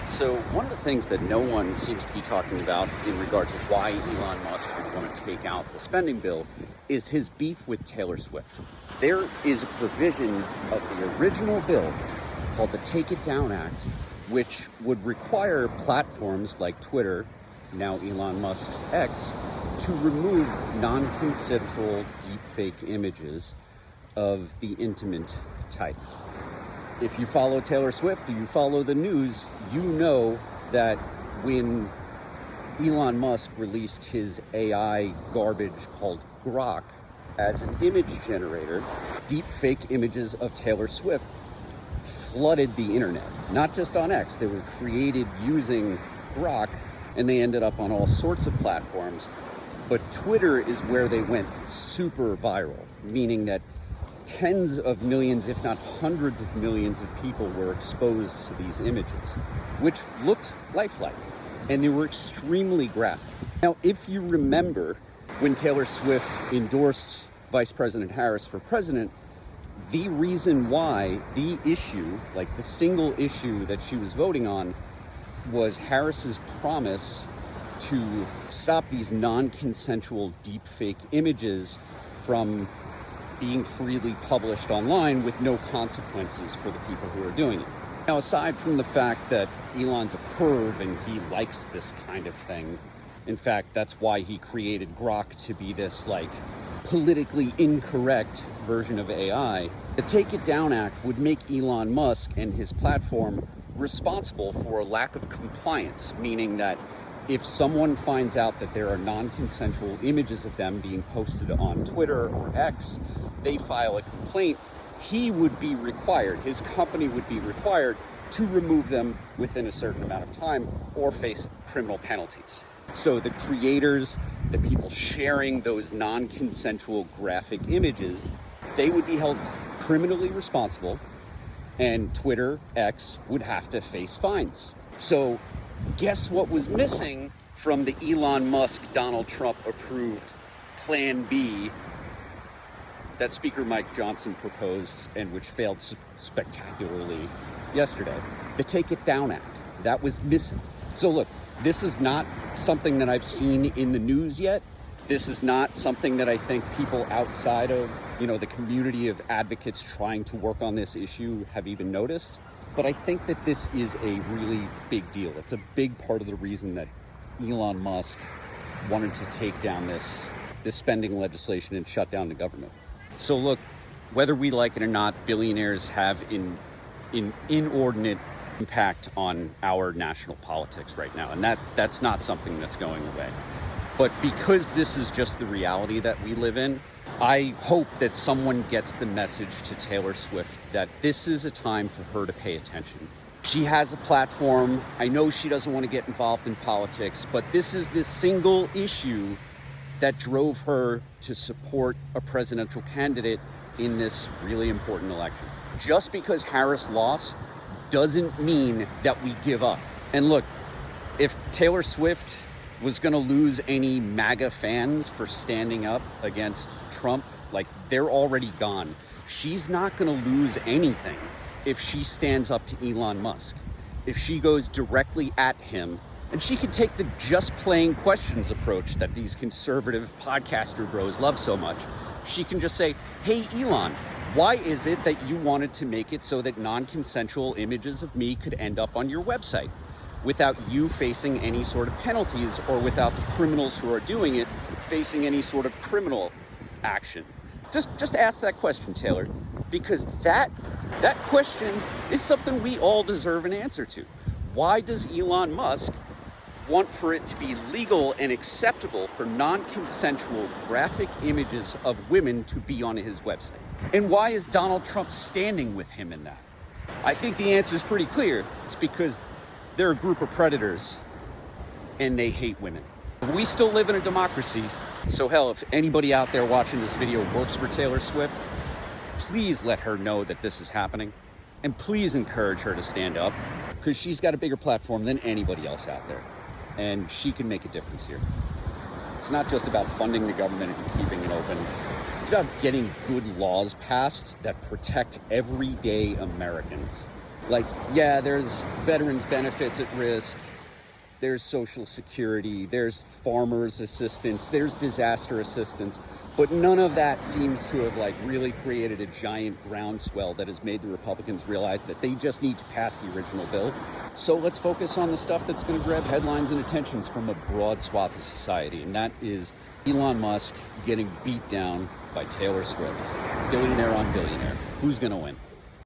So one of the things that no one seems to be talking about in regard to why Elon Musk would want to take out the spending bill is his beef with Taylor Swift. There is a provision of the original bill called the Take It Down Act, which would require platforms like Twitter, now Elon Musk's X, to remove non-consensual deepfake images of the intimate type. If you follow Taylor Swift or you follow the news, you know that when Elon Musk released his AI garbage called Grok as an image generator, deepfake images of Taylor Swift flooded the internet. Not just on X, they were created using Grok and they ended up on all sorts of platforms. But Twitter is where they went super viral, meaning that tens of millions, if not hundreds of millions of people were exposed to these images, which looked lifelike, and they were extremely graphic. Now, if you remember when Taylor Swift endorsed Vice President Harris for president, the reason why, the issue, like the single issue that she was voting on, was Harris's promise to stop these non-consensual deepfake images from being freely published online with no consequences for the people who are doing it. Now, aside from the fact that Elon's a perv and he likes this kind of thing, in fact, that's why he created Grok to be this, like, politically incorrect version of AI, the Take It Down Act would make Elon Musk and his platform responsible for a lack of compliance, meaning that if someone finds out that there are non-consensual images of them being posted on Twitter or X, they file a complaint, he would be required, his company would be required to remove them within a certain amount of time or face criminal penalties. So the creators, the people sharing those non-consensual graphic images, they would be held criminally responsible, and Twitter, X, would have to face fines. So guess what was missing from the Elon Musk, Donald Trump approved Plan B that Speaker Mike Johnson proposed and which failed spectacularly yesterday? The Take It Down Act. That was missing. So look, this is not something that I've seen in the news yet. This is not something that I think people outside of, the community of advocates trying to work on this issue have even noticed. But I think that this is a really big deal. It's a big part of the reason that Elon Musk wanted to take down this spending legislation and shut down the government. So look, whether we like it or not, billionaires have an inordinate impact on our national politics right now. And that's not something that's going away. But because this is just the reality that we live in, I hope that someone gets the message to Taylor Swift that this is a time for her to pay attention. She has a platform. I know she doesn't want to get involved in politics, but this is the single issue that drove her to support a presidential candidate in this really important election. Just because Harris lost doesn't mean that we give up. And look, if Taylor Swift was going to lose any MAGA fans for standing up against Trump, like, they're already gone. She's not going to lose anything if she stands up to Elon Musk. If she goes directly at him, and she could take the just playing questions approach that these conservative podcaster bros love so much. She can just say, hey, Elon, why is it that you wanted to make it so that non-consensual images of me could end up on your website without you facing any sort of penalties or without the criminals who are doing it facing any sort of criminal action? Just ask that question, Taylor, because that question is something we all deserve an answer to. Why does Elon Musk want for it to be legal and acceptable for non-consensual graphic images of women to be on his website? And why is Donald Trump standing with him in that? I think the answer is pretty clear. It's because they're a group of predators and they hate women. We still live in a democracy. So hell, if anybody out there watching this video works for Taylor Swift, please let her know that this is happening. And please encourage her to stand up, because she's got a bigger platform than anybody else out there. And she can make a difference here. It's not just about funding the government and keeping it open. It's about getting good laws passed that protect everyday Americans. Like, yeah, there's veterans benefits at risk, there's Social Security, there's farmers assistance, there's disaster assistance, but none of that seems to have like really created a giant groundswell that has made the Republicans realize that they just need to pass the original bill. So let's focus on the stuff that's going to grab headlines and attentions from a broad swath of society, and that is Elon Musk getting beat down by Taylor Swift. Billionaire on billionaire. Who's going to win?